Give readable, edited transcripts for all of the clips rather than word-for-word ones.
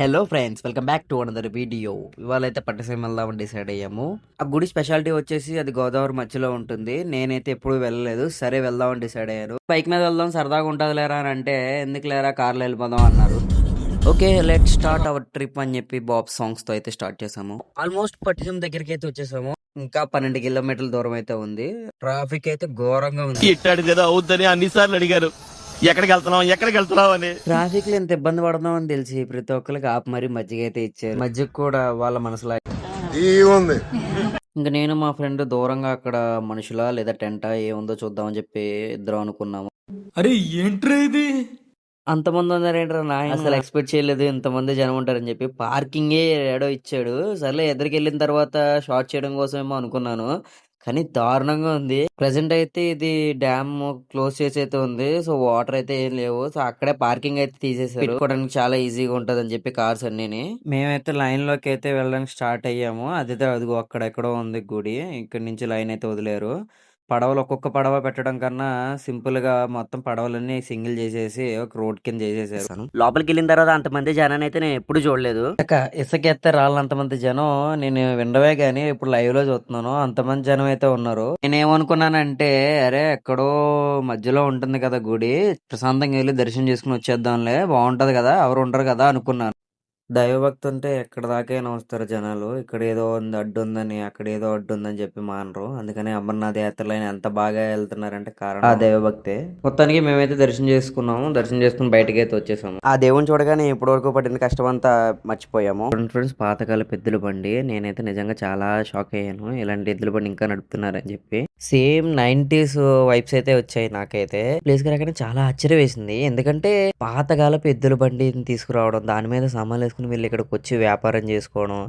Hello friends, welcome back to another video. ఇవాళైతే పట్టసీమ వెళ్దామని decide అయ్యాము. ఆ గుడి స్పెషాలిటీ వచ్చేసి అది గోదావరి మధ్యలో ఉంటుంది. నేనైతే ఎప్పుడు వెళ్ళలేదు, సరే వెళ్దామని డిసైడ్ అయ్యారు. బైక్ మీద వెళ్దాం సరదాగా ఉంటుంది లేరా అని అంటే, ఎందుకు లేరా కార్లో వెళ్ళిపోదాం అన్నారు. Okay, let start our trip అని చెప్పి బాబ్ సాంగ్స్ తో అయితే స్టార్ట్ చేసాము. ఆల్మోస్ట్ పట్టిసీమ దగ్గరికి అయితే వచ్చేసాము. ఇంకా 12 కిలోమీటర్ల దూరం అయితే ఉంది. ట్రాఫిక్ అయితే ఘోరంగా ఉంది. ఇట్టాడు కదా అవుద్దని అన్నిసార్లు అడిగారు. ఎక్కడికి వెళ్తున్నావు అని. ట్రాఫిక్ లో ఎంత ఇబ్బంది పడదాం అని తెలిసి ప్రతి ఒక్కరికి ఆపి మరీ మజ్జిగ అయితే ఇచ్చారు. మజ్జిగ కూడా వాళ్ళ మనసులో ఉంది. ఇంకా నేను మా ఫ్రెండ్ దూరంగా అక్కడ మనుషులా లేదా టెంటా ఏముందో చూద్దామని చెప్పి ఇద్దరం అనుకున్నాము. అరే ఏంట్రా ఇది? అంతమంది ఉన్నారేంట్రా నాయన, అసలు ఎక్స్పెక్ట్ చేయలేదు ఇంతమంది జనం ఉంటారని చెప్పి. పార్కింగే ఏడో ఇచ్చాడు. సర్లే ఎదురుకి వెళ్ళిన తర్వాత షార్ట్ చేయడం కోసమేమో అనుకున్నాను, కానీ దారుణంగా ఉంది. ప్రెసెంట్ అయితే ఇది డ్యామ్ క్లోజ్ చేసి అయితే ఉంది. సో వాటర్ అయితే ఏం లేవు. సో అక్కడే పార్కింగ్ అయితే తీసేసారు. పెట్టుకోవడానికి చాలా ఈజీగా ఉంటది అని చెప్పి కార్స్ అన్ని. మేమైతే లైన్ లోకి అయితే వెళ్ళడానికి స్టార్ట్ అయ్యాము. అదితో అదిగో అక్కడ ఎక్కడో ఉంది గుడి. ఇక్కడ నుంచి లైన్ అయితే వదిలేరు. పడవలు ఒక్కొక్క పడవ పెట్టడం కన్నా సింపుల్ గా మొత్తం పడవలన్నీ సింగిల్ చేసేసి ఒక రోడ్ కింద చేసేసారు. లోపలికి వెళ్ళిన తర్వాత అంతమంది జనాన్ని అయితే నేను ఎప్పుడు చూడలేదు. ఇసుకెత్తే రాళ్ళంతమంది జనం నేను వినడమే గానీ ఇప్పుడు లైవ్ లో చూస్తున్నాను. అంతమంది జనం అయితే ఉన్నారు. నేనేమనుకున్నానంటే, అరే ఎక్కడో మధ్యలో ఉంటుంది కదా గుడి, ప్రశాంతంగా వెళ్ళి దర్శనం చేసుకుని వచ్చేద్దాంలే, బాగుంటది కదా, ఎవరు ఉండరు కదా అనుకున్నాను. దైవభక్తి ఉంటే ఎక్కడ దాకైనా వస్తారు జనాలు. ఇక్కడ ఏదో ఉంది అడ్డు ఉందని, అక్కడ ఏదో అడ్డు ఉందని చెప్పి మానరు. అందుకని అమర్నాథ్ యాత్రలైన ఎంత బాగా వెళ్తున్నారంటే కారణం ఆ దైవభక్తే. మొత్తానికి మేమైతే దర్శనం చేసుకున్నాము. దర్శనం చేసుకుని బయటకి అయితే వచ్చేసాము. ఆ దేవుని చూడగానే ఇప్పటి వరకు పట్టిన కష్టం అంతా మర్చిపోయాము. ఫ్రెండ్స్, పాతకాల ఎద్దుల బండి. నేనైతే నిజంగా చాలా షాక్ అయ్యాను, ఇలాంటి ఎద్దుల బండి ఇంకా నడుపుతున్నారని చెప్పి. సేమ్ 90s వైబ్స్ అయితే వచ్చాయి నాకైతే. ప్లేస్ కి రాగానే చాలా ఆశ్చర్యం వేసింది. ఎందుకంటే పాతకాలపు ఎద్దుల బండిని తీసుకురావడం, దాని మీద సామాన్లు వేసుకుని వీళ్ళు ఇక్కడికి వచ్చి వ్యాపారం చేసుకోవడం,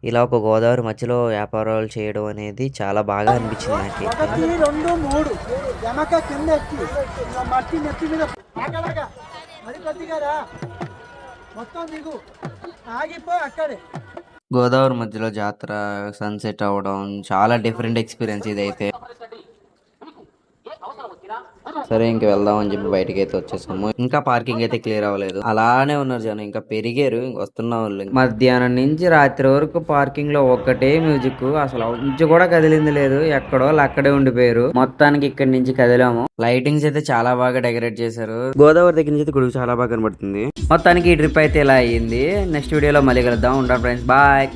ఇలా ఒక గోదావరి మధ్యలో వ్యాపారాలు చేయడం అనేది చాలా బాగా అనిపించింది నాకు. ఒకటి రెండు మూడు ఎమక కింద ఎక్కి ఇలా మట్టి నెత్తి మీద ఆగలగా మరి కొద్దిగా రా, మొత్తం దిగు, ఆగిపో అక్కడే. గోదావరి మధ్యలో జాతర, సన్సెట్ అవ్వడం చాలా డిఫరెంట్ ఎక్స్పీరియన్స్ ఇదైతే. సరే ఇంక వెళ్దాం అని చెప్పి బయటకి అయితే వచ్చేసాము. ఇంకా పార్కింగ్ అయితే క్లియర్ అవ్వలేదు, అలానే ఉన్నారు జనం. ఇంకా పెరిగారు, ఇంక వస్తున్న వాళ్ళు. మధ్యాహ్నం నుంచి రాత్రి వరకు పార్కింగ్ లో ఒక్కటే మ్యూజిక్. అసలు ఇంచు కూడా కదిలింది లేదు, ఎక్కడో అక్కడే ఉండిపోయారు. మొత్తానికి ఇక్కడి నుంచి కదిలాము. లైటింగ్స్ అయితే చాలా బాగా డెకరేట్ చేశారు. గోదావరి దగ్గర నుంచి అయితే గుడి చాలా బాగా కనబడుతుంది. మొత్తానికి ఈ ట్రిప్ అయితే ఇలా అయ్యింది. నెక్స్ట్ వీడియోలో మళ్ళీ కలుద్దాం. ఉంటాను ఫ్రెండ్స్, బాయ్.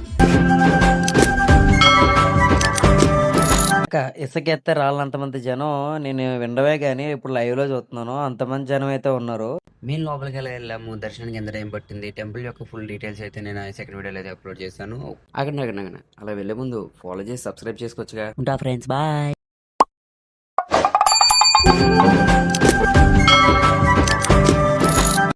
ఇసుకెత్తే రాళ్ళంతమంది జనం నేను వినడమే గానీ ఇప్పుడు లైవ్ లో చూస్తున్నాను. అంతమంది జనం అయితే ఉన్నారు. మేము లోపలికి వెళ్ళాము. దర్శనానికి ఎంత టైం పట్టింది, టెంపుల్ యొక్క ఫుల్ డీటెయిల్స్ అయితే నేను సెకండ్ వీడియోలో అయితే అప్లోడ్ చేశాను. అక్కడ అలా వెళ్లే ముందు ఫాలో చేసి సబ్స్క్రైబ్ చేసుకోవచ్చుగా. ఉంటా ఫ్రెండ్స్, బాయ్.